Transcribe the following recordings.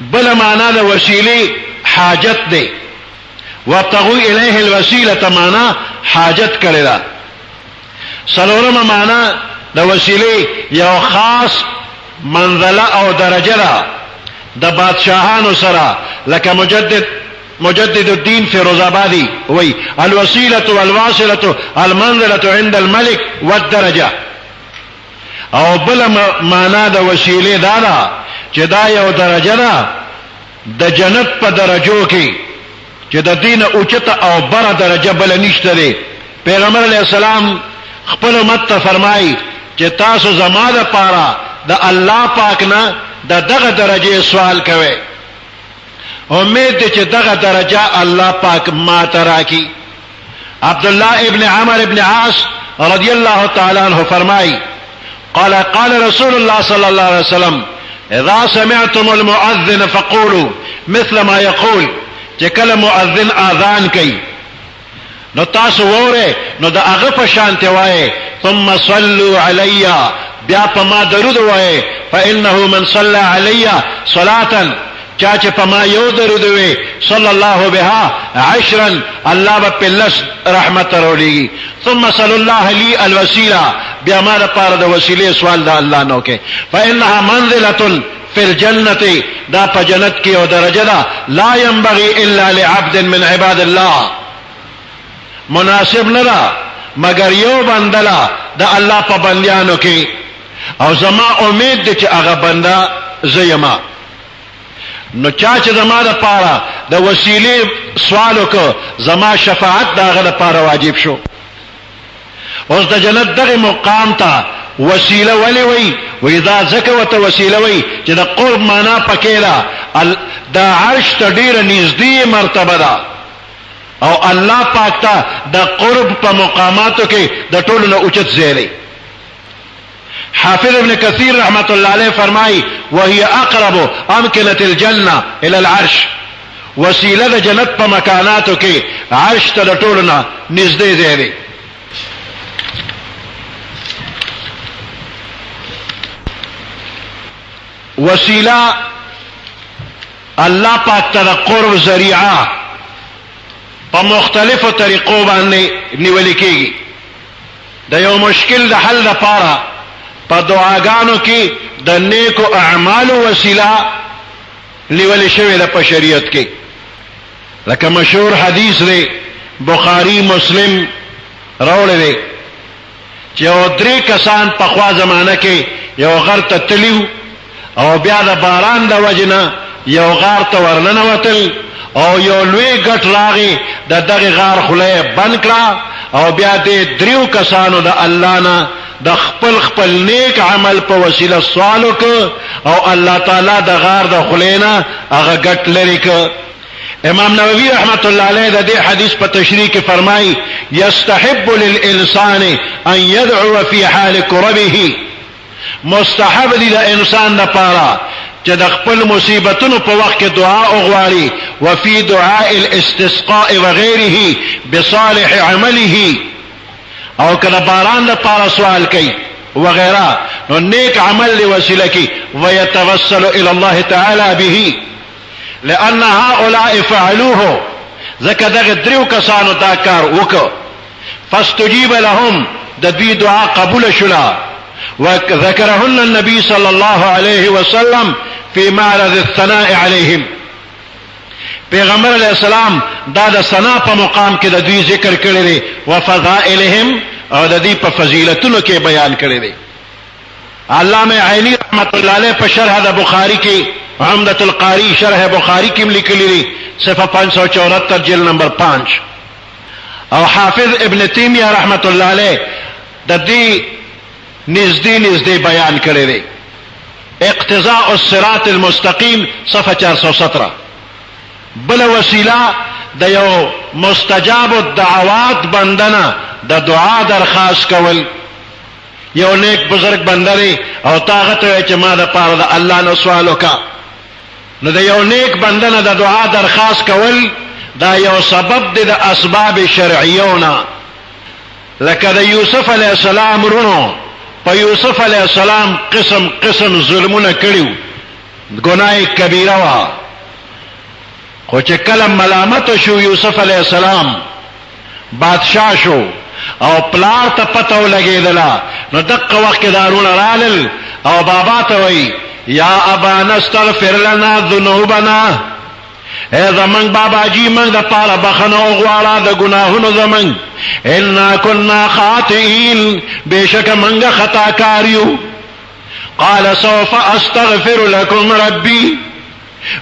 بل معنا د وسیله حاجت دی، وابتغوا الیه الوسیله معنا حاجت کړی دا. څلورمه معنا د وسیله یو خاص منزله او درجه ده د بادشاہانو سره، لکه مجدد الدین فیروز آبادی وی الوسیلة والواصلة المنزلة عند الملك والدرجه. او بل معنا د وسیله دا ده چې دا یو درجه ده د جنت په درجو کې چې د دین اوچته او بره درجه بل نشته دی. پیغمبر علیہ السلام خپل امت ته فرمایي چې تاسو زما دپاره د الله پاک نه د دغه درجه سوال کوئ، امید دی چې دغه درجه الله پاک ما ته راکړي. عبدالله ابن عمر ابن عاص رضی اللہ تعالی عنہ فرمائی قال رسول الله صلی الله علیه وسلم اذا سمعتم المؤذن فقولوا مثل ما يقول، چې کله مؤذن اذان کوي نو تاسو وره نو د هغه په شان ته وایي ثم صلوا علی، بیا په ما درود وایي فانه من صلى علی صلاه، چا چې په ما یو درود وي صلی الله بها عشرا، الله به په لس رحمت راوړي. ثم صلی الله لی الوسیله، بیا ما لپاره د وسیله سوال د الله نو کې، فانها منزله فی الجنه، دا په جنت کې او درجه ده لا ينبغي الا لعبد من عباد الله، مناسب نه ده مگر یو بندلا د الله په بندیانو کې، او زما امید ده چې هغه بنده زیما. نو چا چې زما د پاره د وسیله سوال وکړ زما شفاعت داغه لپاره واجب شو. اوس د جنت دغه مقام ته وسیله ولی وی دا ځکه ورته وسیله وی چې د قرب معنا پکې ده، د عرش ته ډیره نږدې مرتبه ده، او الله پاک ته د قرب په مقاماتو کې د ټولو نه اوچت ځای دی. حافظ ابن کثیر رحمت الله علیه فرمای وهي اقرب امکنه الجنه الى العرش، وسیله د جنت په مکاناتو کې عرش ته د ټولو نه نږدې ځای دی. وسیله الله پاک ته د قرب ذریعه په مختلفو طریقو باندې نیول کېږي. د یو مشکل د حل لپاره په دعاګانو کې د نیکو اعمالو وسیله نیول شوې ده په شریعت کې، لکه مشهور حدیث دی بخاری مسلم راوړی دی چې یو درې کسان په خوا زمانه کې یو غر ته تلیو، او بیا د باران د وجنه یو غار ته ورننوتل، او یو لوی ګټ راغی د دغه غار خوله بند کړه، او بیا دې دریو کسانو د الله نه د خپل نیک عمل په وسیله سوال وکړ، او الله تعالی د غار د خوله نه هغه ګټ لري کړ. امام نووي رحمت الله علیه د دې حدیث په تشریح کې فرمایي یستحب للانسان ان يدعو في حال كربه، مستحب دی د انسان لپاره چې د خپل مصیبتونو په وخت کې دعا وغواړي، وفي دعاء الاستسقاء وغيره بصالح عمله، او کله باران لپاره سوال کوي وغیرہ، نو نیک عمل له وسیله کې ويتوسل الى الله تعالی به، لان هؤلاء فعلوه، ځکه دغه دریو کسانو دا کار وکړ، فاستجيب لهم، د دوی دعا قبول شوه، وذكرهن النبي صلى الله عليه وسلم في معرض الثناء عليهم، پیغمبر علیہ السلام دا د ثنا په مقام کې د دوی ذکر کړی دی، وفضائلهم، او د دې په فضیلتونو کې بیان کړی دی. علامه عینی رحمت الله علیه په شرح د بخاری کې عمدة القاری شرح بخاری کې لیکلی دی صفحه 574 جلد نمبر 5، او حافظ ابن تیمیہ رحمت الله علیه د دې نزدې بیان کړی دی. اقتضاء الصراط المستقیم صفحه 417. بل وسیله د یو مستجاب الدعوات بندنه د دعا درخواست کول. یو نیک بزرگ بندری او طاقت چې ما د پاره د الله نو سوال وکا، نو د یو نیک بندنه د دعا درخواست کول دا یو سبب دی د اسباب شرعیونه. لکه د یوسف علیہ السلام رونو په یوسف علیہ السلام قسم ظلمونه کړیو، گناہ کبیرہ وا خو چې کله ملامت شو یوسف علیہ السلام بادشاہ شو او پلار ته پته ولګېدله نو دقه وخت کې دارونه رالل او بابا ته وایي یا ابانا استغفر لنا ذنوبنا اے زمن بابا جی من د پاره بخنه غواړه د ګناهونو زمن انا كنا خاطئين بشک منګه خطا کاریو قال سوف استغفر لكم ربي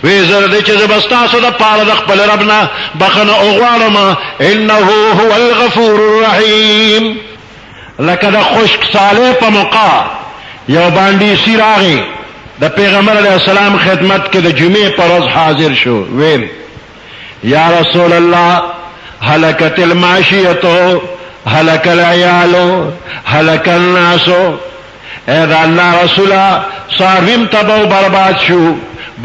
وی زر دې چې زبستاسو د پاره د خپل ربنا بخنه غواړم انه هو الغفور الرحيم لکه د خشک صالح په موقع یو باندې سیراغي د پیغمبر علیہ السلام خدمت کې د جمعې پر ورځ حاضر شو ویل یا رسول الله هلكت الماشیه هلك العيال هلك الناس اے دا الله رسولا صاحبم تباہ برباد شو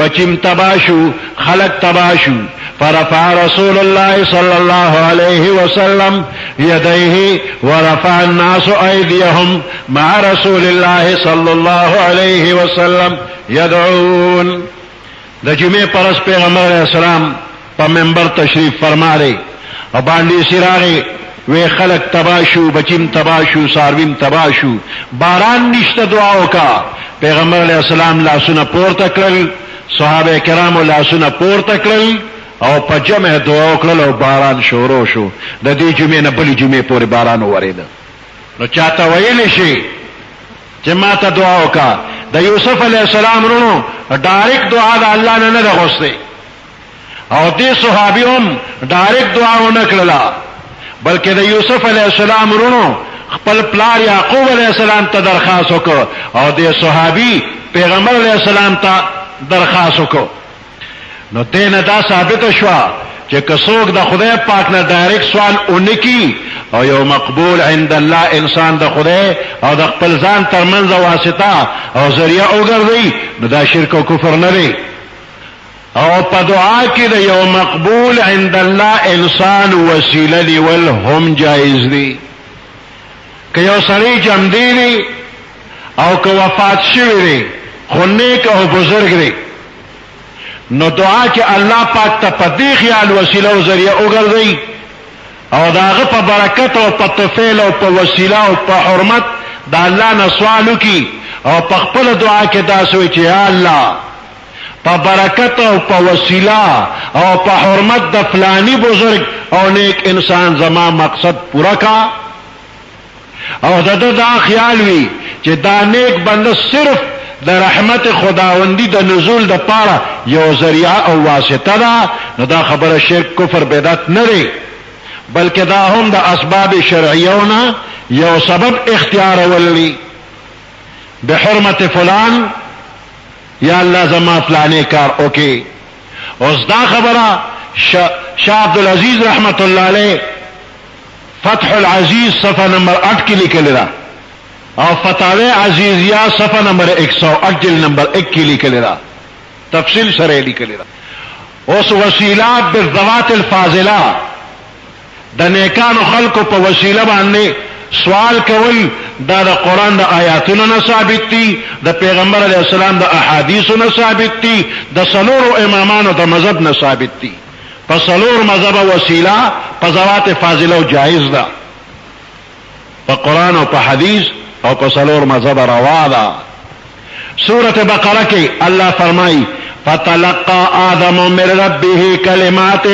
بچم تباہ شو خلق تباہ شو فرفع رسول الله صلى الله عليه وسلم يديه ورفع الناس أيديهم مع رسول الله صلى الله عليه وسلم يدعون د جمعې پرس پیغمبر علیہ السلام په منبر تشریف فرما رہے او باندې سراغه وی خلق تباشو بچیم تباشو سارویم تباشو باران نشته دعا وکا پیغمبر علیہ السلام لاسونه پورته کړل صحابه کرام لاسونه پورته کړل او په جمع دعا وکړل او باران شروع شو د دې جمعې نه بلې جمعې پورې باران ورېده نو چاته ویل شي چې ما ته دعا وکا د یوسف علیہ السلام ورونو ډایرکټ دعا د الله نه نه غوښته او دې صحابيوم ډایرکټ دعا ونه کړلا بلکې د یوسف علیہ السلام ورونو خپل پلار یعقوب علیہ السلام ته درخواست وکړ او د صحابي پیغمبر علیہ السلام ته درخواست وکړ نو دینه دا ثابت شو چې کڅوګ د خدای پاک نه ډایرکټ سوال اونکی او یو مقبول عند الله انسان د خدای او د خپل ځان ترمنځ واسطه او ذریعہ وګرځي نو دا شرک او کفر نه دی او په دعا کې د یو مقبول عند الله انسان وسیله نیول هم جایز دی که یو سړی جمدی دی او که وفات شوی دی خو نیک او بزرگ دی نو دعا کې الله پاک ته په دې خیال وسیله او ذریعہ وګرځي او داغه په برکت او په تفعیل او په وسیله او په حرمت د الله نه سوال وکي او په خپل دعا کې دا سوي چې یا الله په برکت او په وسیله او په حرمت د فلانی بزرگ او نیک انسان زما مقصد پورا کا او دا خیال وی چې دا نیک بنده صرف د رحمت خداوندی د نزول د پاره یو ذریعہ او واسطه ده نو دا خبره شرک کفر بدعت نه دی بلکې دا هم د اسباب شرعیونه یو سبب اختیار وللی بحرمت فلان یا الله زما فلانه کار اوکي اوس دا خبره شاه عبدالعزیز رحمت الله علیه فتح العزیز صفحه نمبر 8 کې لیکل ده او فتاوی عزیزیہ صفحہ نمبر 108 جلد نمبر 1 کی لکھل رہا تفصیل سرے لکھل رہا اس وسیلات بالذوات الفاضلہ د نیکانو خلقو په وسیله باندې سوال کول دا د قرآن د آیاتونو نه ثابت دي د پیغمبر علیہ السلام د احادیثو نه ثابت دي د څلورو امامانو د مذهب نه ثابت دي په څلور مذهب وسیله په ذوات فاضله جائز ده په قرآن او په حدیث او په څلور مذهب روا ده سورۃ بقرہ کې الله فرمایي فتلقى آدم من ربه كلمات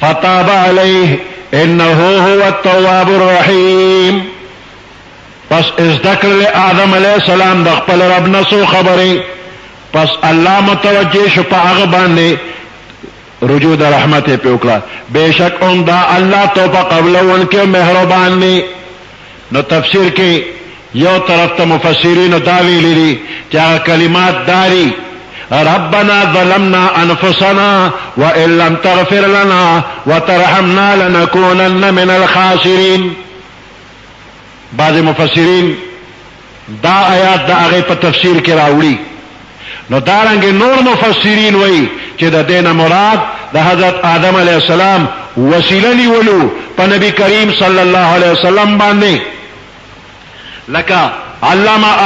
فتاب عليه انه هو التواب الرحیم پس ذکر آدم علیہ السلام د خپل رب نه سو خبره پس الله متوجه شو په هغه باندې رجوع د رحمت په وکړه بهشک اون دا الله توبه قبل ونکه مهربان دی نو تفسیر کې یو طرف ته مفسرین دا ویلي دي چې کلمات داری ربنا ظلمنا انفسنا وان لم تغفر لنا وترحمنا لنكونن من الخاسرين بعض مفسرین دا آیات دا هغه په تفسیر کې راوړي نو دارنګ نور مفسرین وایي چې د دینه مراد د حضرت آدم علیہ السلام وسیله نیولو په نبی کریم صلی الله علیه وسلم باندې لکه علامہ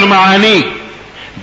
المعانی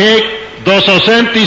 1 237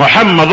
محمد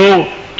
2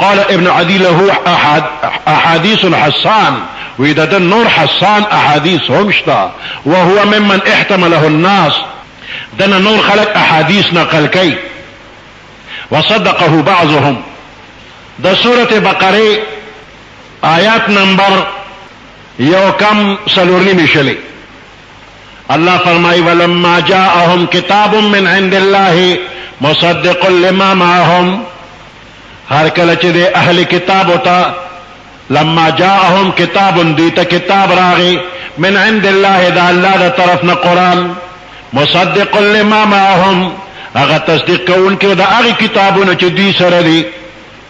قال ابن عدي له احاديث حسان وإذا النور حسان احاديث همشتا وهو ممن احتمله الناس دنا نور خلق احاديث نقل كي وصدقه بعضهم ده سورة بقرة آيات نمبر یو کم سلورنی مشلی اللہ فرمائی ولما جاءهم کتاب من عند الله مصدق لما معهم ہر کله چې د اهل کتاب ہوتا لما جاءهم کتاب دیتا کتاب راغی من عند الله دا اللہ دا طرف نه قرآن مصدق لما معهم هغه تصدیق کوونکي د هغه کتابونو چې دوی سره دي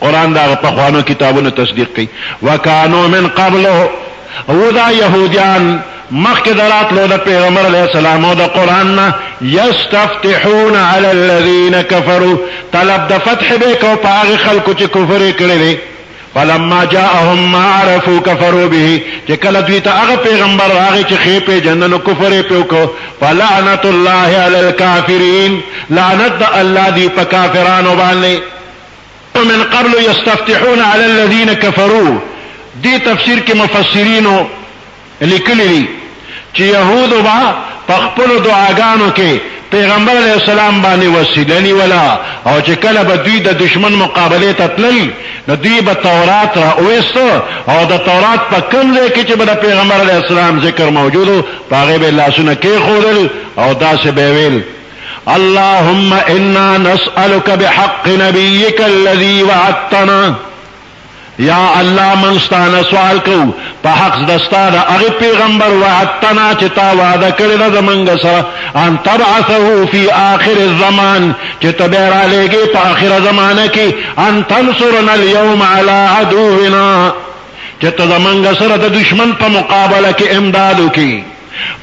قرآن دا پخوانو کتابونو تصدیق کوي وکانو من قبل او دا يهوديان مخک دراتلو د پیغمبر علیہ السلام او د قرآن یستفتحون علی الذین کفروا طلب د فتح به کو پاغه خلکو چې کفر کړي فلما جاءهم ما عرفوا كفروا به چې کله دوی ته هغه پیغمبر راغی چې خې په جننو کفر په کو فلعنت الله علی الکافرین لعنت الله دی په کافرانو باندې من قبل يستفتحون على الذين كفروا دي تفسیر کې مفسرینو لیکلي چې يهودو با په خپل دعاګانو کې پیغمبر علیہ السلام باندې وسیله نیولا او چې کله به دوی د دشمن مقابله ته تلل نو دوی به تورات را اوستو او د تورات په کوم ځای کې چې به د پیغمبر علیہ السلام ذکر موجودو هغه به لاسونه کې خودل او داسې به ویل اللهم انا نسألك بحق نبيك الذي وعدتنا یا الله من ستانه سوال کو په حق دستا د هغه پیغمبر وعدتنا چې تا وعده کړی د زمنګ سره ان تبعثه فی آخر الزمان چې تبیر علیږي په آخر زمانه کې ان تنصرنا اليوم على عدونا چې ته زمنګ سره د دشمن په مقابله کې امداد وکړي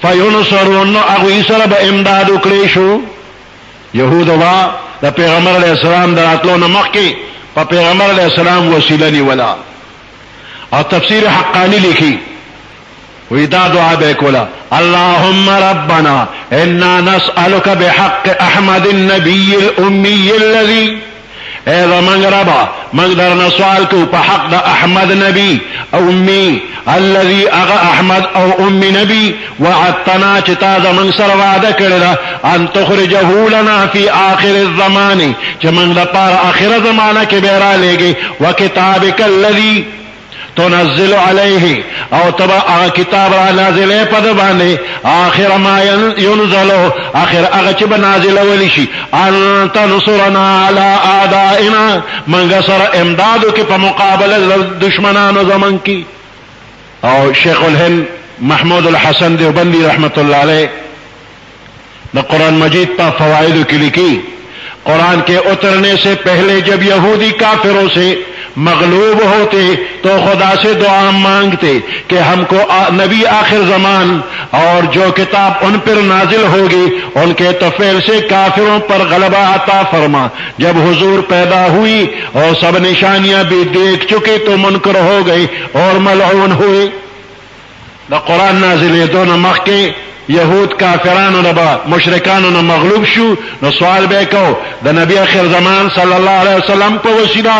فینصرون هغه سره به امداد وکړي شو يهود وا د پیغمبر علیہ السلام دراتلو نه مخکې په پیغمبر علیہ السلام وسیله نیولا او تفسیر حقانی لیکي وی دا دعا به کولا اللهم ربنا انا نسألك بحق احمد النبي الامي الذي اذا من ربا مقدر نسوال کو په حق د احمد نبی امي الذي اغا احمد او امي نبی وعدتنا چې تا زمون سره وعده کړل ان تخرجه لنا في اخر الزمان چې موږ لپاره اخر زمانہ کې به را لېږي وکتابک الذي تنزل عليه او تبع کتاب را نازل پد باندې اخر ما ينزل اخر هغه چې بنازل ولي شي ان تنصرنا على اعدائنا من سره امدادو کې په مقابله دشمنانو زمون کې او شیخ الهند محمود الحسن دیوبندی رحمت اللہ علیہ دا قرآن مجید پا فوائدو کی لکھی قرآن کے اترنے سے پہلے جب یہودی کافروں سے مغلوب ہوتے تو خدا سے دعا مانگتے کہ ہم کو نبی آخر زمان اور جو کتاب ان پر نازل ہوگی ان کے تفعیل سے کافروں پر غلبہ عطا فرما جب حضور پیدا ہوئی اور سب نشانیاں بھی دیکھ چکے تو منکر ہو گئے اور ملعون ہوئے دا قرآن نازل دون مخ کے یہود کافرانو نبا مشرکانو نہ مغلوب شو نو سوال بے کو دا نبی آخر زمان صلی اللہ علیہ وسلم پا وسیلہ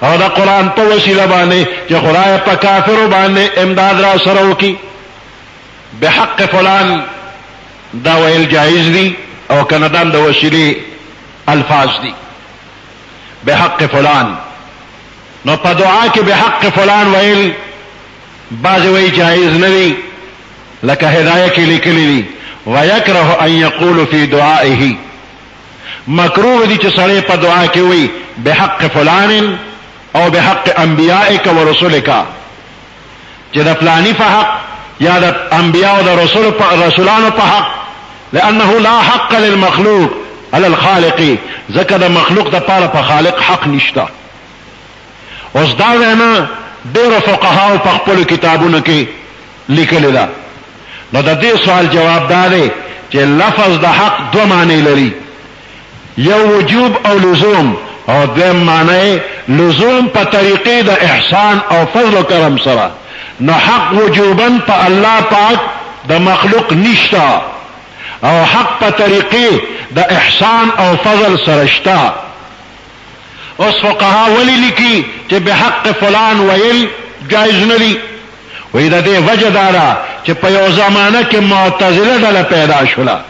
اور دا قرآن پا وسیلہ بانے جو خدای پا کافرو بانے امداد را سرو کی بحق فلان دا ویل جائز دی او کندان دا وسیلی الفاظ دی بحق فلان نو پا دعا کی بحق فلان ویل بعض وی جائز ندی لکه هدايه کې لیکلي دي ويكره ان يقول في دعائه مکروه دي چې سړی په دعا کې وي بحق فلان او بحق انبيائك ورسلك چې د فلاني په حق یا د انبياء او د رسولانو په حق لانه لا حق للمخلوق على الخالق ځکه د مخلوق د پاره په خالق حق نشته اوس دا نه ډېر فقهاو په خپل کتابونو کې لیکلي ده نو د دې سوال جواب داري چې لفظ د حق دو معنی لري یو وجوب او لزوم او دیم معنی لزوم په طریقې د احسان او فضل و کرم سره نو حق وجوبا په الله پاک د مخلوق نشتا او حق په طریقې د احسان او فضل سره شتا اوس فقها ولی لیکي چې بحق فلان ویل جایز نه دي وی دا دې وجه دارا چې په یو زمانہ کې معتزله ډله پیدا شوله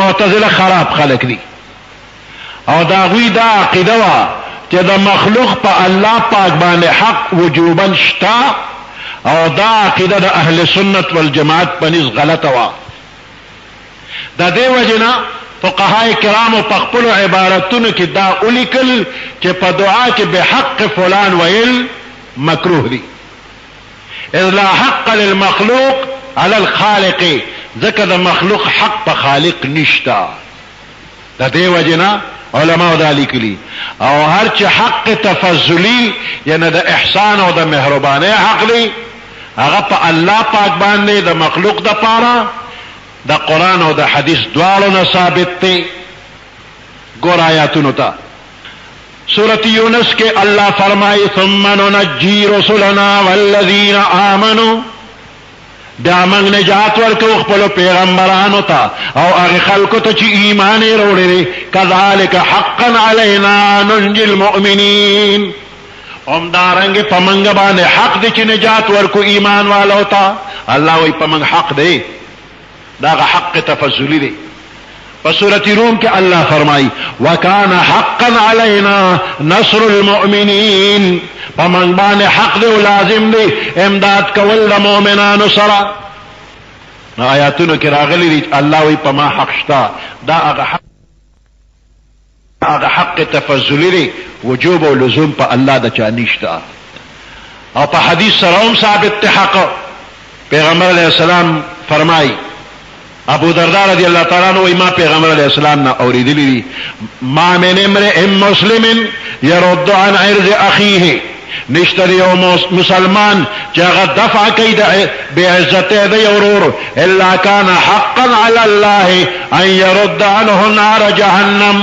معتزله خراب خلق دي او دا غوی دا عقیده وا چې د مخلوق په الله پاک باندې حق وجوبا شتا او دا عقیده د اهل سنت والجماعت په نس غلطه وا دا دې وجنا فقهای کرام په خپل عبارتونو کې دا ولیکل چې په دعا کې به حق فلان ویل مکروه دي اذ لا حق للمخلوق على الخالق ذکر دا مخلوق حق پا خالق نشتا د دې وجنا علماء دا لیکلي او هر چې حق تفضلی یعنی د احسان او د مهرباني حق دی هغه په الله پاک باندې د مخلوق د پاره د قران او د حدیث دواړو نه ثابت دی. ګور آیاتونو ته سورۃ یونس کې الله فرمایي ثم ننجي رسلنا والذین آمنوا بیا موږ نجات ورکو خپل پیغمبرانو ته او هغه خلکو ته چې ایمان یې وروړي کذالک حقا علینا ننجي المؤمنین هم دارنګ په موږ باندې حق دي چې نجات ورکو ایمان والو ته. الله وی په موږ حق دی دا حق تفضلی دی. په سورۃ روم کې الله فرمایي وکانا حقا علینا نصر المؤمنین په موږ باندې حق دی او لازم دی امداد کول د مؤمنانو سره. نو آیاتونو کې راغلي دي الله وی په ما حق شتا دا هغه حق تفضلی دی وجوب او لزوم په الله د چا نشتا. او په حدیث سره هم ثابت ته حق. پیغمبر علیہ السلام فرمایي ابو درداء رضی اللہ تعالیٰ عنہ ما پیغمبر علیہ السلام نا اوریدلی دی ما من امرئ مسلم يرد عن عرض اخیه نشتری او مسلمان چاگه دفع کئی بے عزت دی ورور الا کان حقا علی اللہ ان يرد عنه نار جہنم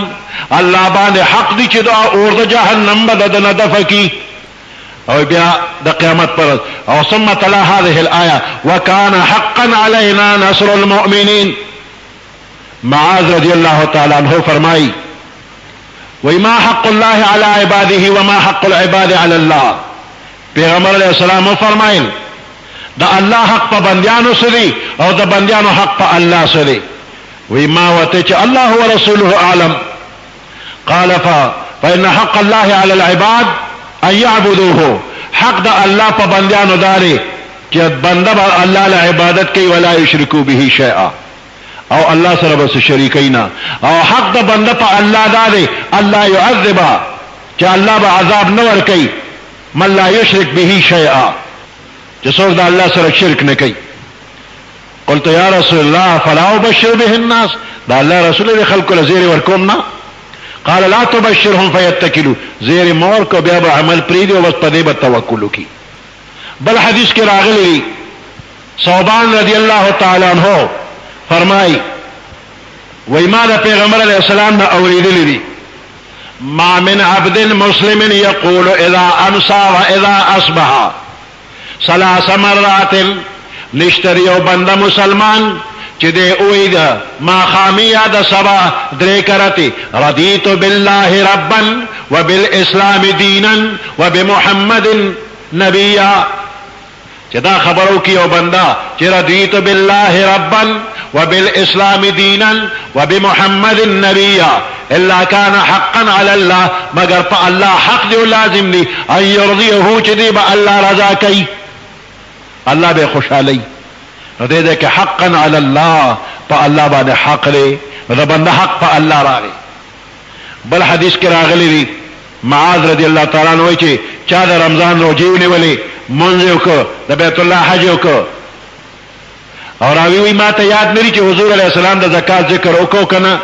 اللہ باندې حق دی چې دا اور د جهنم بددن دفع کی. او بیا د قیامت پر او ثم تلا هذه الايه وكان حقا علينا نصر المؤمنين. معاذ رضی اللہ تعالی عنہ فرمائی وما حق الله على عباده وما حق العباد على الله. پیغمبر علیہ السلام فرمایل دا الله حق په بندیانو سره او دا بندیانو حق په الله سره. وی ما وته چې الله ورسوله اعلم قال فإن حق الله على العباد ان يعبدوه. حق دا الله په بندیانو داري چې بنده به الله له عبادت کوي ولا یشرکو به شیئا او الله سره بس شریکینا. او حق دا بنده په الله داري الله يعذب چې الله به عذاب نه ور کوي من لا یشرک به شیئا چې څوک دا الله سره شرک نه کوي. قلت یا رسول الله فلا ابشر به الناس دا الله رسول خلق له زیر ورکوم نه. قال لا تبشرهم فيتكلوا زیر مور کو بیا به عمل پریدي او بس پدې به توکل کی. بل حدیث کې راغلی صوبان رضی الله تعالی عنہ فرمای وای ما د پیغمبر علیہ السلام نه اوریدلی دي ما من عبد مسلم يقول اذا امسى واذا اصبح ثلاث مرات نشتری او بنده مسلمان چې دې اویدا ما خامیا د سبا درې کرتی رضیت بالله ربا وبالاسلام دینا وبمحمد نبیا. چې دا خبرو کې او بندا چې رضیت بالله ربا وبالاسلام دینا وبمحمد نبیا الا كان حقا على الله مگر په الله حق دی لازم دی ان يرضيه چې دی به الله رضا کوي الله به خوشالي. نو دې کې حقا علی الله په الله باندې حق لري دا بنده حق په الله راغی. بل حدیث کې راغلی دی معاذ رضی الله تعالی عنہ وایي چې چا د رمضان روزي ونیولې مونږ وکړو د بیت الله حج وکړو او راوی وی ما ته یاد لري چې حضور علیہ السلام د زکات ذکر وکړو کنه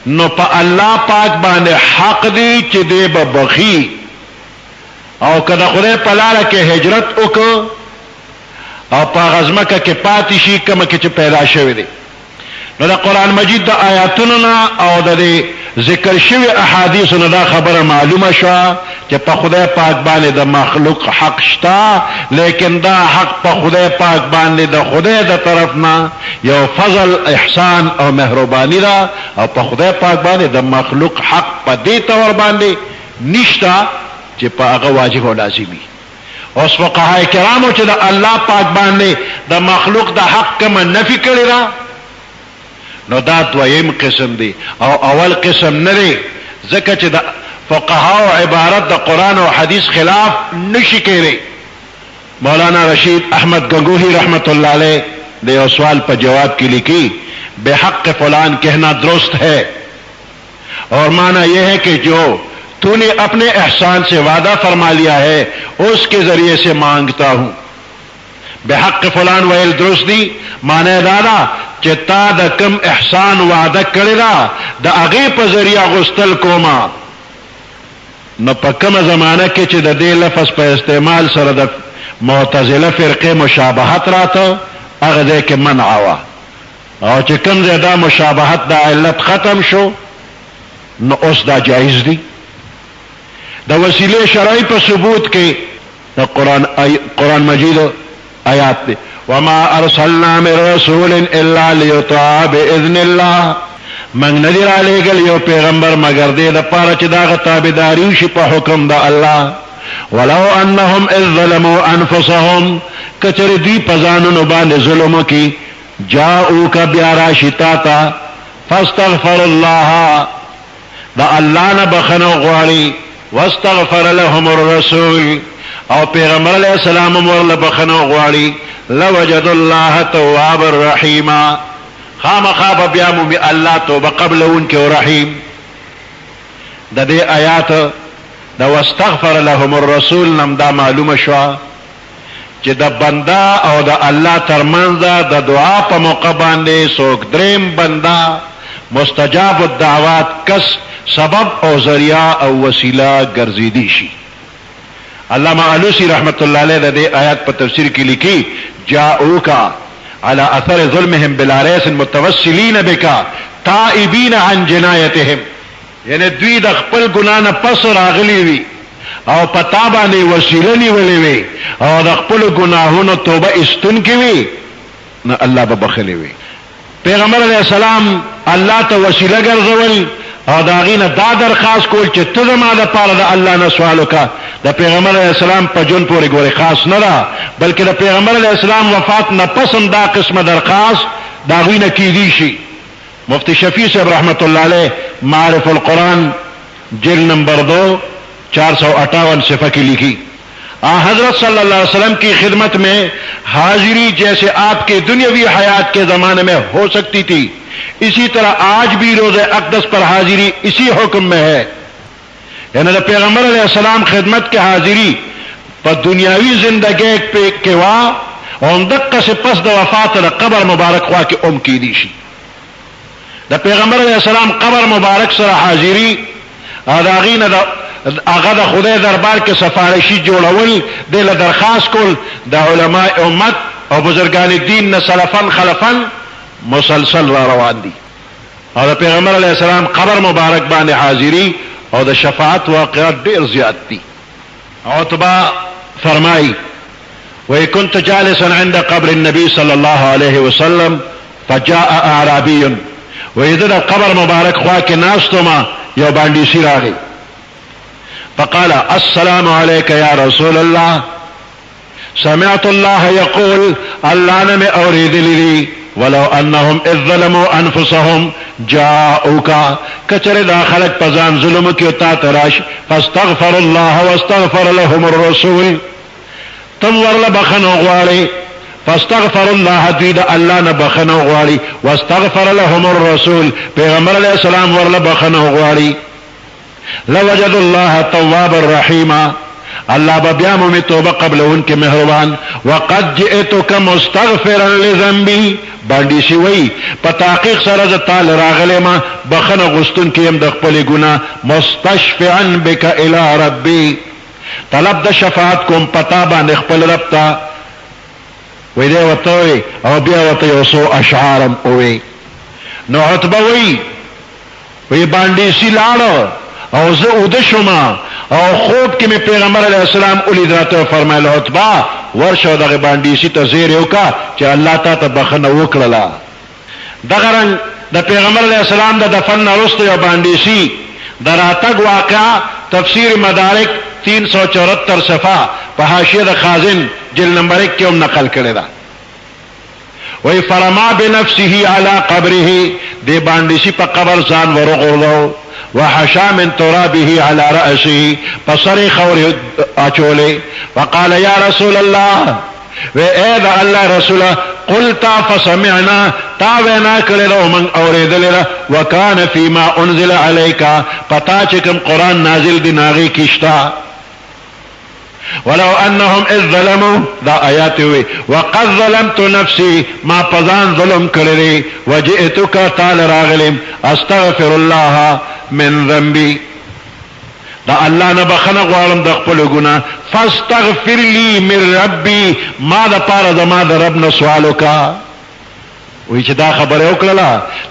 نو په الله پاک باندې حق دی چې دې به بخي او کله خدای په لار کې هجرت وکړو او په غزمکه کې پاتې شي کوم کې چې پیدا شوی دی. نو د قران مجید د آیاتونو او د ذکر شوی احادیث نه دا خبره معلومه شوه چې په خدای پاک باندې د مخلوق حق شته لیکن دا حق په خدای پاک باندې د خدای د طرف نه یو فضل احسان او مهرباني ده او په خدای پاک باندې د مخلوق حق په دې تور باندې نشته چې په هغه واجب او لازمي. اوس فقهای کرامو چې د الله پاک باندې د مخلوق د حق کوم نفي کړی را نو دا دویم قسم دی او اول قسم نه دی ځکه چې د فقهاو عبارت د قرآن او حدیث خلاف نشي کېږي. مولانا رشید احمد گنگوہی رحمت اللہ علیہ نے یو سوال پر جواب کی لکھی بے حق فلان کہنا درست ہے اور معنی یہ ہے کہ جو تو نے اپنے احسان سے وعدہ فرما لیا ہے اس کے ذریعے سے مانگتا ہوں. بحق فلان ویل درست دی معنی دادا چې تا د کم احسان وعده کړی دا د هغې په ذریعه غوستل کوما. نو په کومه زمانه کې چې د دې لفظ په استعمال سره د معتزله فرقه مشابهت راته هغه ځای کې منع وه، او چې کوم ځای دا مشابهت د علت ختم شو نو اوس دا جایز دی. د وسیله شرعی په ثبوت کې د قرآن مجید آیات دی وما ارسلنا من رسول الا ليطاع باذن الله، منگ ندی را لېږل یو پیغمبر مگر دې دپاره چې د هغه تابعداري وشي په حکم د الله. ولو انهم اذ ظلموا انفسهم، کچر دوی په ځانونو باندې ظلم وکړي، جاءوک بیا راشي تا ته فاستغفر الله، د الله نه بخنه غواړي، واستغفر لهم الرسول، او پیغمبر علیہ السلام ورله بخنه غواړي، لوجد الله تواب الرحیم، خامخا به بیا مومي الله توبه قبلونکي او رحیم. د دې آیات د واستغفر لهم الرسول نم دا معلومه شوه چې د بنده او د الله ترمنځ د دعا په موقع باندې څوک دریم بنده مستجاب الدعوات کس سبب او ذریعہ او وسیله ګرځیدي شي. علامہ علوسی رحمت اللہ علیہ د دې آیات په تفسیر کې لیکي جاءوکا على اثر ظلمهم بلا ریس متوسلین بکا تائبین عن جنایتهم، یعنی دوی د خپل ګناه نه پس راغلی وي او پتا باندې وسیله نیولې وي او د خپل ګناهونو توبه ایستونکي وي، نو الله به بخښلی وي. پیغمبر علیہ السلام الله ته وسیله ګرځول او د هغې نه دا درخواست کول چې ته زما دپاره د الله نه سوال وکړه. د پیغمبر علیه السلام په ژوند پورې ګورې خاص نه ده، بلکې د پیغمبر علیه السلام وفات نه پس هم دا قسمه درخواست د هغوی نه کیدی شي. مفتی شفیع صاحب رحمت اللہ علیہ معرف القرآن جلد نمبر 2 458 صفحہ کی لکھی حضرت صلی اللہ علیہ وسلم کی خدمت میں حاضری جیسے آپ کے دنیاوی حیات کے زمانے میں ہو سکتی تھی، اسی طرح آج بھی روز اقدس پر حاضری اسی حکم میں ہے. یعنی پیغمبر علیہ السلام خدمت کے حاضری پر دنیاوی زندگی پہ کوا اور دقه سے پس د وفات د قبر مبارک خوا کې کی دی شي. د پیغمبر علیہ السلام قبر مبارک سره حاضری او د هغې نه هغه د خدای دربار کې سفارشي جوړول د له درخواست کول د علماء امت او بزرگان دین نه سلفن خلفن مسلسل را روان دي. او د پیغمبر علیہ السلام قبر مبارک باندې حاضری او د شفاعت واقعات ډیر زیات دي. عتبہ فرمائی وَإِن كُنْتَ جَالِسًا عِنْدَ قَبْرِ النَّبِي صلی اللہ علیہ وسلم فَجَاءَ أَعْرَابِيٌّ، وَإِذَا د قبر مبارک خوا کې ناستما یو باندیسی راغی، فقال السلام علیک یا رسول اللہ، سمعت اللہ یقول، اللہ نے میں اوریدلی دی ولو انہم اذ ظلموا انفسهم جاؤکا، کچر دا خلق پزان ظلم کیو تا تراش فاستغفر اللہ واستغفر لهم الرسول، تم ورل بخنو غواړي فاستغفر الله دوی دا اللہ نه بخنو غواړي واستغفر لهم الرسول پیغمبر علیہ السلام ورل بخنو غواړي، لوجد الله تواب الرحیم، اللہ ببیامو میں توبہ قبل ان کے مہربان. وقد جئتک مستغفرا لذنبی، باندی سی وی پا تحقیق سرز تال راغلے ما بخن غستن کیم د خپل گناہ، مستشفعا بک الى ربی، طلب د شفاعت کوم پتا باندې خپل رب تا. وی دے وطوئی او بیا وطوئی وسو اشعارم اوئی. نو عتبہ وی باندی سی لالو او زه اوده شما او خوب کې مې پیغمبر علیہ السلام اولید راته فرمایل عتبہ ورشو دغه باندې ته زیر یو کا چې الله تا ته بخنه وکړه. دغه رنګ د پیغمبر علیہ السلام د دفن وروسته یو باندې د راتګ واقعه تفسیر مدارک 374 صفحه په حاشیه د خازن جلد نمبر 1 کې هم نقل کړی ده. وی فرما بنفسه علی قبره، دی باندې په قبر ځان ورغورځو، وحشا من ترابه على رأسه، پسر خور اچولے، وقال یا رسول اللہ، وی اے دا اللہ رسول قلتا فسمعنا، تا وینا کلو من اوریدلنا، وکان فیما انزل علیکا، پتا چکم قرآن نازل دی ناغی کشتا. ولو انهم اذ ظلموا دا آیات ہوئی وقد ظلمت نفسی ما پزان ظلم کرلی وجئتک تال راغلم استغفر الله من ذنبی دا اللہ نه بخنه غواړم د خپل ګناه فاستغفر لي من ربي ما دا پاره زما د رب نه سوال وکا وی چې دا خبره وکړه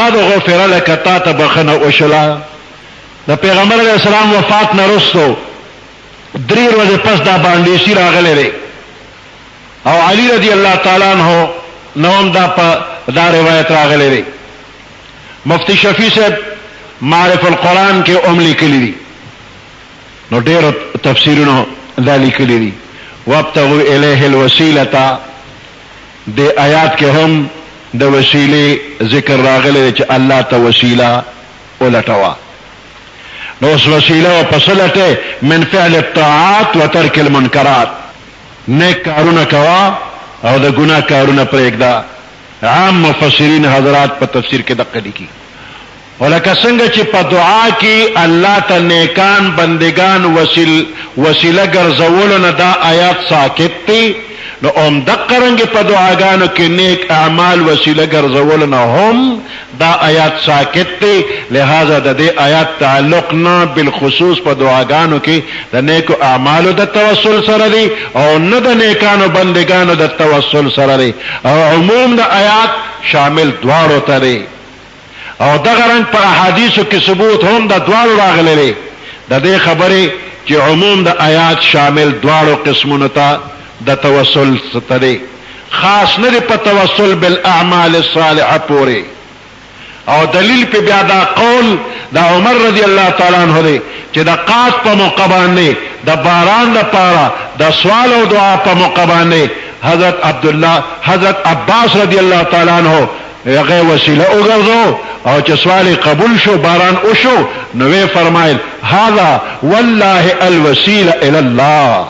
قد غفر لك تا ته بخنه وشلا د پیغمبر علیہ السلام وفات نه وروسته 3 ورځې پس دا باندې سی راغلی دی او علی رضی الله تعالی عنہ نوم دا روایت راغلی دی مفتی شفیع صاحب معرف القرآن کې لیکلی دي نو ډېر تفسیرونو دا لیکلی دي وابتغوا الیه الوسیلة د آیات کې هم د وسیلې ذکر راغلی چې الله ته وسیله ولټوا نو اس وسیله پسلته من فعل الطاعات وترك المنکرات نیک کارونه کوا او د ګناه کارونه پرېږده عام مفسرین حضرات په تفسیر کې دقه لیکي ولکه څنګه چې په دعا کې الله ته نیکان بندگان وسیله ګرځولو نه دا آیات ساکت دي نو دقه رنګ په دعاګانو کې نیک اعمال وسیله ګرځولو نه هم دا آیات ساکت دي لہذا د دې آیات تعلق نه بالخصوص په دعاګانو کې د نیکو اعمالو د توسل سره دي او نه د نیکانو بندگانو د توسل سره دي او عموم د آیات شامل دواړو ته دي او دغه رنګ په احادیثو کې ثبوت هم د دواړو راغلی دی د دې خبرې چې عموم د آیات شامل دواړو قسمونو ته د توسل ته دی خاص نه دی په توسل بالاعمال الصالحه پورې او دلیل په بیا دا قول د عمر رضی الله تعالی عنہ دی چې د قاص په موقع باندې د باران لپاره د سوال او دعا په موقع باندې حضرت عباس رضی الله تعالی عنہ هغه وسیله وګرځو او چې سوال قبول شو باران وشو نو وی فرمایل هذا والله الوسيله الى الله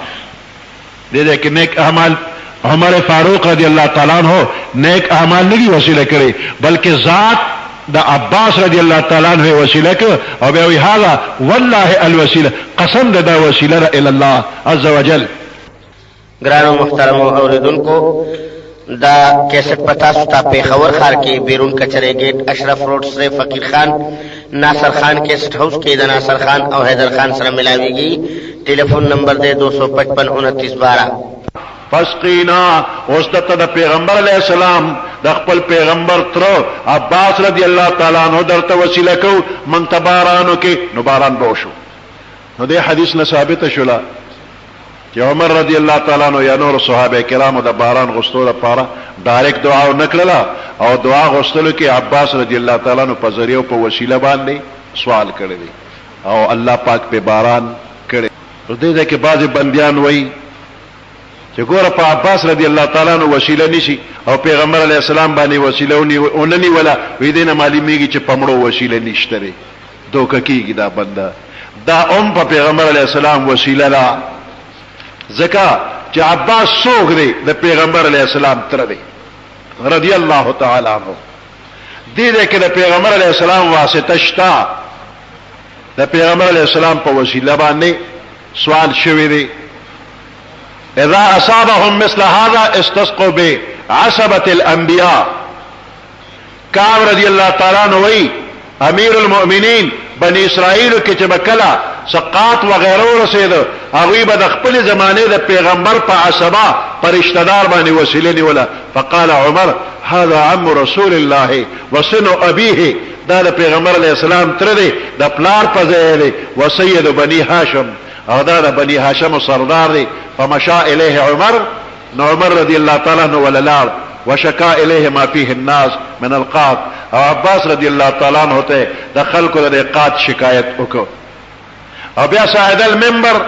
دې کې نیک اعمال عمر فاروق رضی الله تعالی عنہ نیک اعمال نه وسیله کړي بلکې ذات د عباس رضی الله تعالی عنہ وسیله کړ او به هذا والله الوسيله قسم ده وسیله الى الله عز وجل ګرانو محترم اوریدونکو دا کیسٹ پتا ستا پیښور ښار کې بیرون کچره گیټ اشرف روډ سره فقیر خان ناصر خان کیسٹ ہاؤس کې د ناصر خان او حیدر خان سره ملاويږي ټلیفون نمبر دی 255 فسقینا اوستته د پیغمبر علیہ السلام د خپل پیغمبر تر عباس رضی الله تعالی عنہ درته وسیله کو من تبارانو کې نو باران بوشو نو دې حدیث نه ثابت شولا چې عمر رضی الله تعالی عنہ یا نور صحابه کرامو د باران غوښتلو لپاره ډایرکټ دعا نکړه او دعا غوښتلو کې عباس رضی الله تعالی عنہ په ذریعہ په وسیله باندې سوال کړی او الله پاک په باران کړی دې کې بعضی بندیان وایي چې ګوره په عباس رضی الله تعالی عنہ وسیله نشي او پیغمبر علیہ السلام باندې وسیله ونی ولا وې دینه معلومیږي چې پمړو وسیله نشته لري دوکه کیږي دا بنده دا په پیغمبر علیہ السلام وسیله لا زکا چې عباس څوک دی د پیغمبر علیہ السلام تر دی رضی الله تعالی عنہ دې کې د پیغمبر علیہ السلام واسطه شتا د پیغمبر علیہ السلام په وسیله باندې سوال شوی دی اذا اصابهم مثل هذا استسقوا بعصبة الانبیاء کعب رضی اللہ تعالیٰ عنہ وی امیر المؤمنین بنی اسرائیل کې چې بکلا سقات وغیره ورسېده هغوی به د خپل زمانه د پیغمبر په عصبه پر رشتہ دار باندې وسیله نیوله فقال عمر هذا عم رسول الله وسن ابيه دا د پیغمبر علیہ السلام تر دی د پلار په ځای دی وسید بنی هاشم او دا د بنی هاشم سردار دی فمشى الیه عمر رضی الله تعالی عنہ وللار وشکا الیه ما فيه الناس من القات او عباس رضی الله تعالی عنہ ته د خلکو د قات شکایت وکړه او بیا صعد المنبر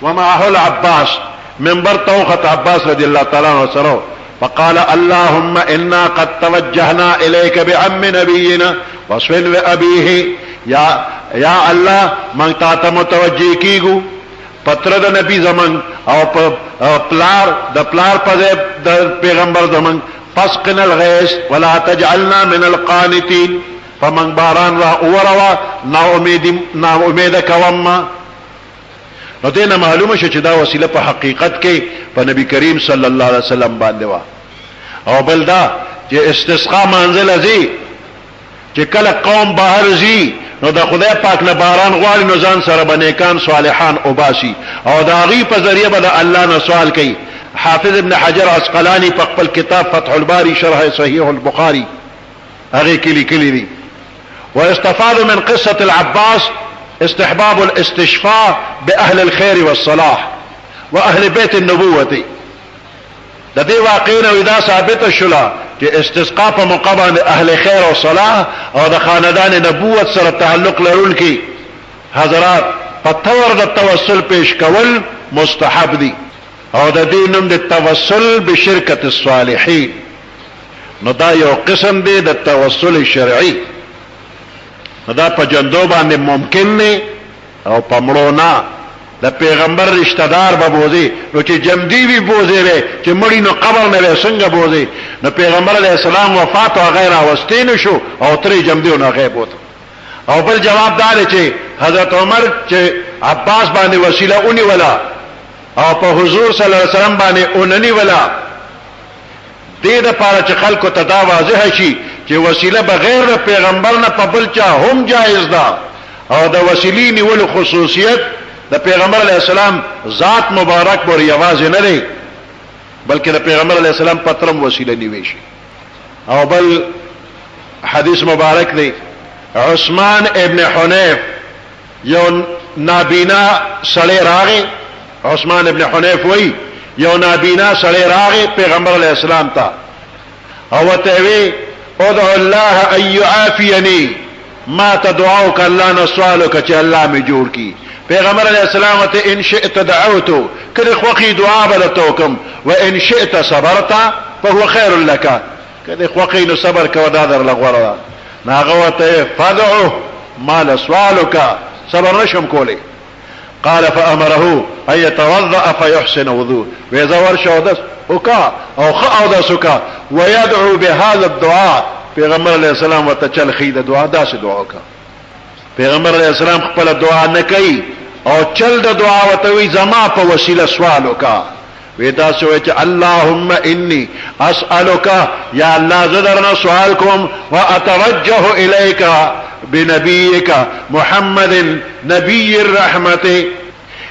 ومعه العباس منبر توخت عباس رضی الله تعالی عنہ سره فقال اللهم انا قد توجهنا اليك بعم نبينا وصل ابيه یا الله من تا ته متوجه کیګو پتر د نبی زمن او پلار د پلار په د پیغمبر زمن فسقنا الغيث ولا تجعلنا من القانتين فمن باران را اوروا نا امید کوما نو دینه معلومه شو چې دا وسیله په حقیقت کې په نبی کریم صلی الله علیه وسلم باندې وا. او بل دا چې استسقا منزل ازي چې کله قوم بهر زی نو د خدای پاک نه باران غواړي نو ځان سره بنیکان صالحان وباسي او دا غي په ذریعہ به الله نه سوال کوي. حافظ ابن حجر عسقلانی په خپل کتاب فتح الباری شرح صحیح البخاری هغه کې لیکلي دي واستفاد من قصه العباس استحباب الاستشفاء باهل الخير والصلاح واهل بيت النبوه. د دې واقعینه ودا ثابت شولا چې استسقاء په مقابل اهل خیر او صلاح او د خاندان نبوت سره تعلق لرونکي حضرات په تور د توسل پیش کول مستحب دي او د دې نوم د توسل بشرکت الصالحین. نو دا یو قسم دی د توسل شرعي، دا په جندو باندې ممکن نه او په مړو نه. د پیغمبر رشتہ دار به بوزي نو چې جمدی وی بوزي له چې مړی نو قبر نه څنګه بوزي. نو پیغمبر علیه السلام وفات او غیر واستین شو او ترې جمدی نه غیب وته. او بل جواب دار چې حضرت عمر چې عباس باندې وسیله اونې ولا او په حضور صلی الله علیه وسلم باندې اوننی ولا دې د پاره چې خلکو ته دا واضح شي چې وسیله بغیر د پیغمبر نه په بل چا هم جایز ده او د وسیلې نیول خصوصیت د پیغمبر علیه السلام ذات مبارک بور یوازې نه دی بلکې د پیغمبر علیه السلام پترم وسیله نیوي شي. او بل حدیث مبارک دی عثمان ابن حنیف یو نابینا سړی راغی. عثمان ابن حنیف وی یو نابینا سړی راغی پیغمبر علیه السلام ته او ته وی ادعو الله ان يعافيني ما تدعوك الله نسوالك چې الله می جوړ کی. پیغمبر علیہ السلام ته ان شئت دعوتو کله خوخي دعا بلتوکم و ان شئت صبرت فهو خير لك کله خوخي نو صبر کو دا در لغورا ناغوته فدعو ما سوالك صبر نشم کولی. قال فامره ان يتوضا فيحسن وضوء ويزور شودس وكا او خاودسك ويدعو بهذا الدعاء. پیغمبر علیہ السلام وتچل خید دعا دا سه دعا کا. پیغمبر علیہ السلام خپل دعا نه کوي او چل د دعا وتوي زما په وسیله سوال وکا. ودا سوچ اللهم انی اسالک یا الله زدرنا سوال کوم واتوجه الیک بنبیک محمد نبی الرحمت.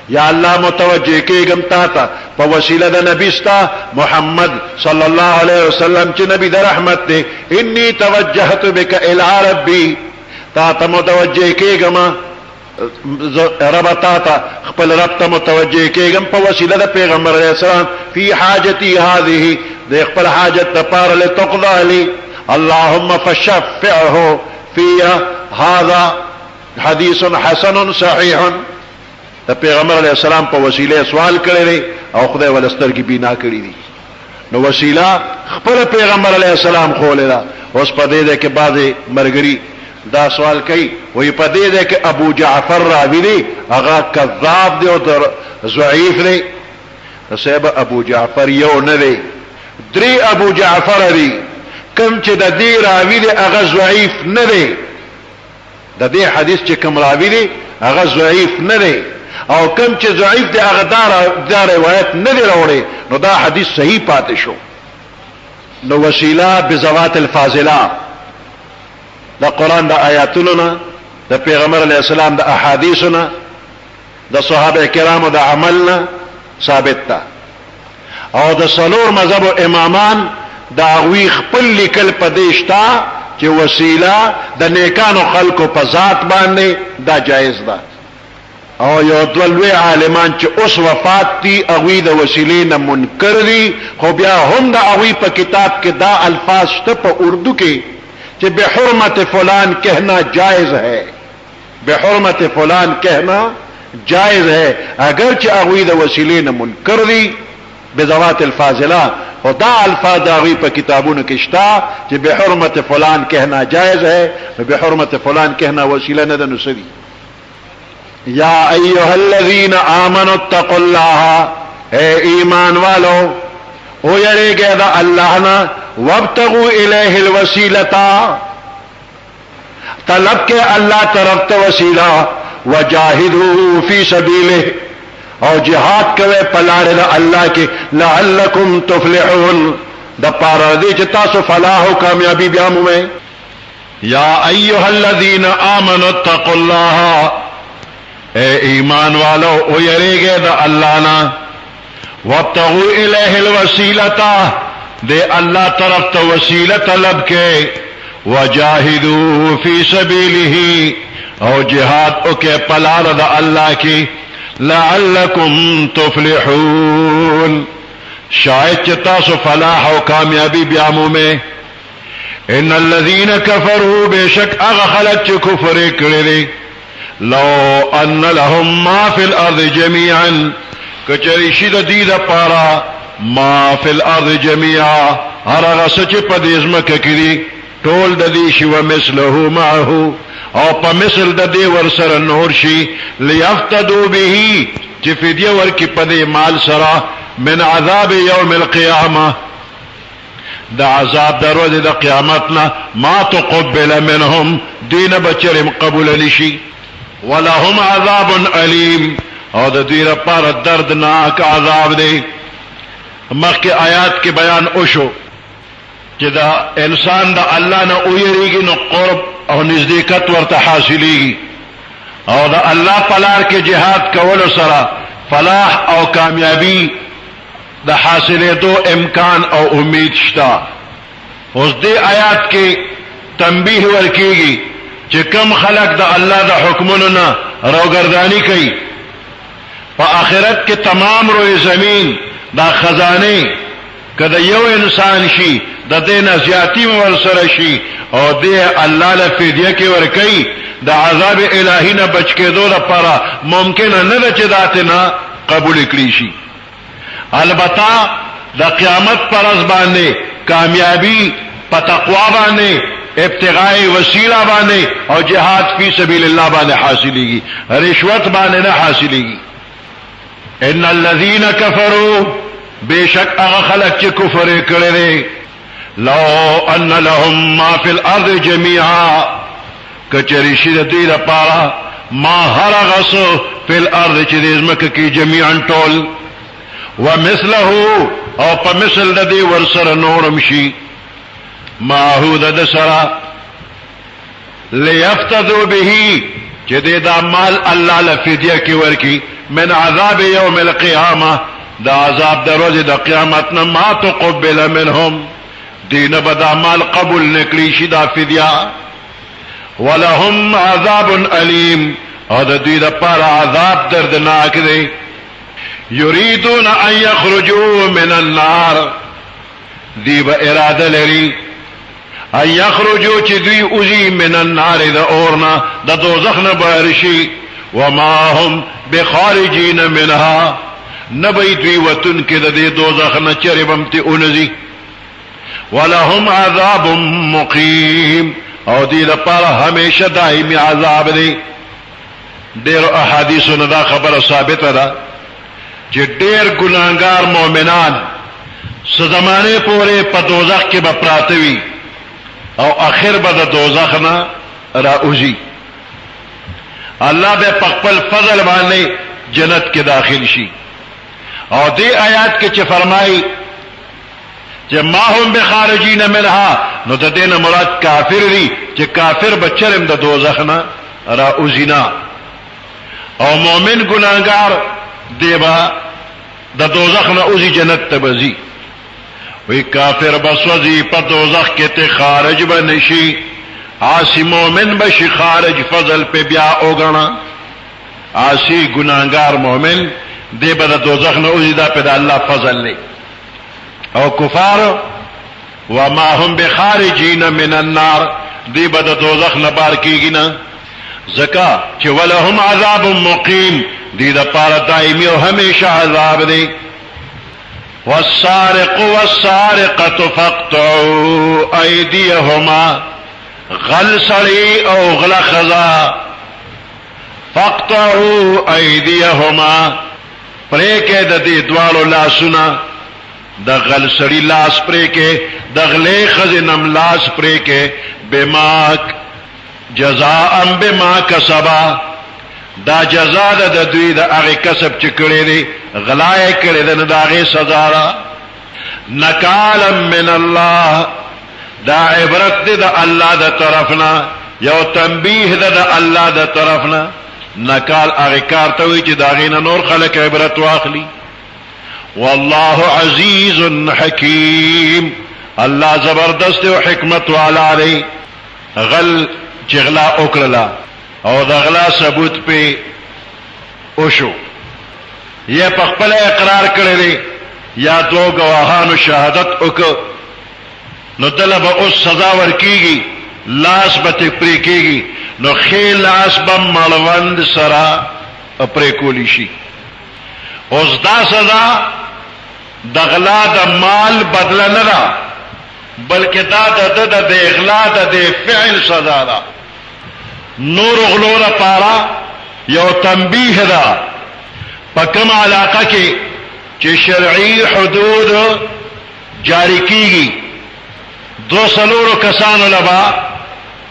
یا الله متوجه کېږم تا ته په وسیله د نبی ستا محمد صلی الله علیه وسلم چې نبی د رحمت دی. انی توجهت بک الی ربی تا ته متوجه کېږم رب تا ته خپل رب ته متوجه کېږم په وسیله د پیغمبر علیه السلام فی حاجتی هذه د خپل حاجت لپاره لتقضى لي اللهم فشفعه فی هذا حدیث حسن صحیح. د پیغمبر علیه السلام په وسیله سوال کړی او خدای ولستر کی بنا کړی دي. نو وسیله خپل پیغمبر علیه السلام خولې دا. اوس په دې کې بعضی مرګري دا سوال کوي وې په دې ده کې ابو جعفر راوی دی هغه کذاب دی او ضعیف دی. صاحب ابو جعفر یو نه دی درې ابو جعفر دی. کوم چې د دې راوی دی هغه ضعیف نه دی. د دې حدیث چې کوم راوی دی هغه ضعیف نه دی او کوم چې ضعیف دی هغه دا روایت نه دی راوړي. نو دا حدیث صحیح پاتې شو. نو وسیله بذوات الفاضله د قران د آیاتونو نه د پیغمبر علیه السلام د احادیثونو د صحابه کرامو د عملنا ثابت ده. او د څلور مذهب امامان د غوی خپل لیکل پدېشتا چې وسیله د نیکانو خلقو په ذات باندې دا جایز ده. او یو دولوی عالمان چې اوس وفات دي غوی د وسیلې نه منکر دي خو بیا هم د غوی په کتاب کې دا الفاظ شته په اردو کې کہ بحرمت فلان کہنا جائز ہے. بحرمت فلان کہنا جائز ہے اگرچہ اغوی د وسیلې نه منکر دي بذوات الفاضله. خدا الفاظ اغوی په کتابونو کې شتا چې بحرمت فلان کہنا جائز ہے بحرمت فلان کہنا وسیله نه ده نسدي. یا ایها الذین آمنوا اتقوا الله اے ایمان والو او یریږئ د الله نه وابتغوا الیه الوسیلۃ طلب کے اللہ طرف تو وسیلہ وجاہدوا فی سبیلہ او جهاد کوي پلار الله کې لعلکم تفلحون د پاره دې چې تاسو فلاح او کامیابی بیا مومئ. یا ایها الذین آمنوا اتقوا الله اے ایمان والو او یریږئ د الله نه وابتغوا الیه الوسیلة دے اللہ طرف تو وسیلہ طلب کے وجاہدوا فی سبیلہ او جہاد اکے پلار دا اللہ کی لعلکم تفلحون شاید چتاسو فلاح و کامیابی بیامو میں. ان الذین کفروا بے شک اغا خلق چ کفر کرے لو ان لهم ما فی الارض جميعا کچری شید دید پارا ما فی الارض جميعا هر اغا سچ پا دیزمک کری ټول د دې شی ومثله معه او په مثل د دې ورسره نور شي ليفتدوا به چې فدیه ورکی په دې مال سره من عذاب یوم القیامه د عذاب د ورځې د قیامت نه ما تقبل منهم دین بچرم قبول نشي ولهم عذاب علیم او د دې لپاره دردناک عذاب دی. مخکې آیات کې بیان وشو چې دا انسان د الله نه ویریږي نو قرب او نزدېکت ورته حاصلېږي او د الله په لار کې جهاد کولو سره فلاح او کامیابی د حاصلېدو امکان او امید شته. اوس دې آیات کې تنبیه ورکېږي چې کم خلق د الله د حکمونو نه روګردانی کوي په آخرت کې تمام روی زمین دا خزانه کله یو انسان شي د دې نه زیاتی ورسره شي او دې الله له فدیه کې ور کوي د عذاب الهی نه بچ کېدو لپاره ممکن نه ده چې داته نه قبول کړي شي. البته د قیامت پر ورځ باندې کامیابی په تقوا باندې ابتغاء وسیله باندې او جهاد فی سبیل الله باندې حاصلېږي رشوت باندې نه حاصلېږي. ان الذين كفروا بشك اغا خلق چه کفر کرده لو ان لهم ما في الارض جميعا کچری شید دید پارا ما هر غصو في الارض چه دیزمک کی جميعا طول ومثله او پا مثل دا دی ورسر نورم شی ما هو دا سرا لیفتدو بهی چه دی دا مال اللہ لفدیه کی ورکی من عذاب یوم القیامه دا عذاب در ورځې د قیامت نه ما تقبل منهم دین بدا مال قبول نکړي شي دا فدیه ولهم عذاب علیم او د دې لپاره عذاب دردناک دی. یریدون ان یخرجوا من النار دی به اراده لري ان یخرجوا چې دوی اوزي من النار د اورنا د دوزخ نه بهر شي وما هم بخارجین منها نبی دوی وطن کې د دې دوزخ نه چربم ته اونځي ولهم عذاب مقیم او دې لپاره همیشه دایمي عذاب دی. ډېر احادیثونه دا خبره ثابته ده چې ډېر ګناهګار مؤمنان څه زمانه پورې په دوزخ کې به پراته وي او اخر به د دوزخ نه راوځي الله به په خپل فضل باندې جنت کې داخل شي. او دې آیات کې چې فرمایي چې ما هم بخارجین منها نو د دې نه مراد کافر دي چې کافر بچرم د دوزخ نه راوځینا او مؤمن ګناهګار دیبا د دوزخ نه اوځي جنت ته بزي. وی کافر بسوځي په دوزخ کې ته خارج بنشي عاصی مومن بشی خارج فضل پہ بیا اوگنا عاصی گناہگار مومن دے بدا دوزخ نہ اوزیدہ پہ دا اللہ فضل لے او کفار وما هم بخارجین من النار دے بدا دوزخ نہ بار کی گی نا زکا چھ ولہم عذاب مقیم دی دا پارا دائمی و ہمیشہ عذاب دے. والسارق والسارقة فاقطعوا ایدیہما غل سڑی او غل خزا فاقطعوا ایدیہما پریکے دا دی دوالو لاسونا دا غل سڑی لاس پریکے دا غلے خزنم لاس پریکے بما جزاء بما کسبا دا جزا ده د دوی د هغه کسب چې کړی دی غلا یې کړی ده نو د هغې سزا ده نکالا من الله دا عبرت دی د الله د طرفنا یو تنبیه ده د الله د طرفنا نکال هغه کار ته وایي چې د هغې نه نور خلک عبرت واخلي والله عزیز حکیم الله زبردست او حکمت والا دی غل چې غلا وکړله او د غلا ثبوت په اوشو یا په خپل اقرار کړی دی یا دو گواهانو شهادت وکړ نو دله به اوس سزا ورکیږي لاس به ترې پرې کېږي نو ښې لاس به مړوند سره پرې کولی شي اوس دا سزا د غلا د مال بدله نه ده بلکې دا د اغلا د فعل سزا ده نور غلو لپاره یو تنبیه ده په کوم علاقه کې چې شرعي حدود جاری کیږي دو سلورو کسانو لبا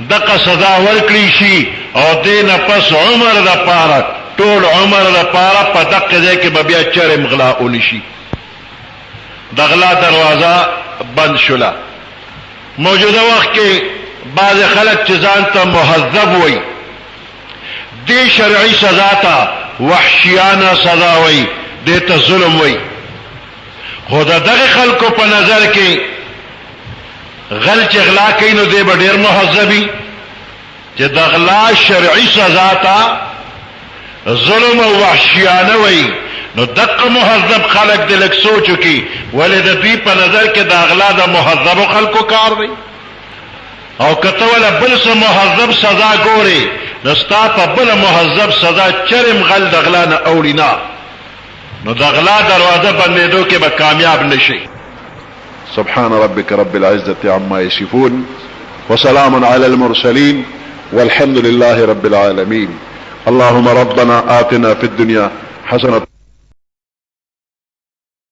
دغه سزا ورکړي شي او دینه پس عمر لپاره ټول عمر لپاره په دغه ځای کې به بیا چرم غلا ونشي د غلا دروازه بند شوله موجوده وخت کې بعض خلک چې ځان ته مهذب وي دې شرعي سزا ته وحشیانه سزا وي دې ته ظلم وي خو د دغه خلکو په نظر کې غل چې غلا کوي نو دې به ډېر مهذبي چې د غلا شرعي سزا ته ظلم او وحشیانه وي نو دغه مهذب خلک د لک سوچو کې ولې د دوی په نظر کې د غلا د مهذبو خلکو کار دی او کته ولا بل څه مهذب سزا ګوري نو ستا په بل مهذب سزا چرم غل د غلا نه اولینا نو د غلا دروازه بندېدو کې به کامیاب نشي سبحان ربك رب العزة عما يصفون وسلام على المرسلين والحمد لله رب العالمين اللهم ربنا آتنا في الدنيا حسنة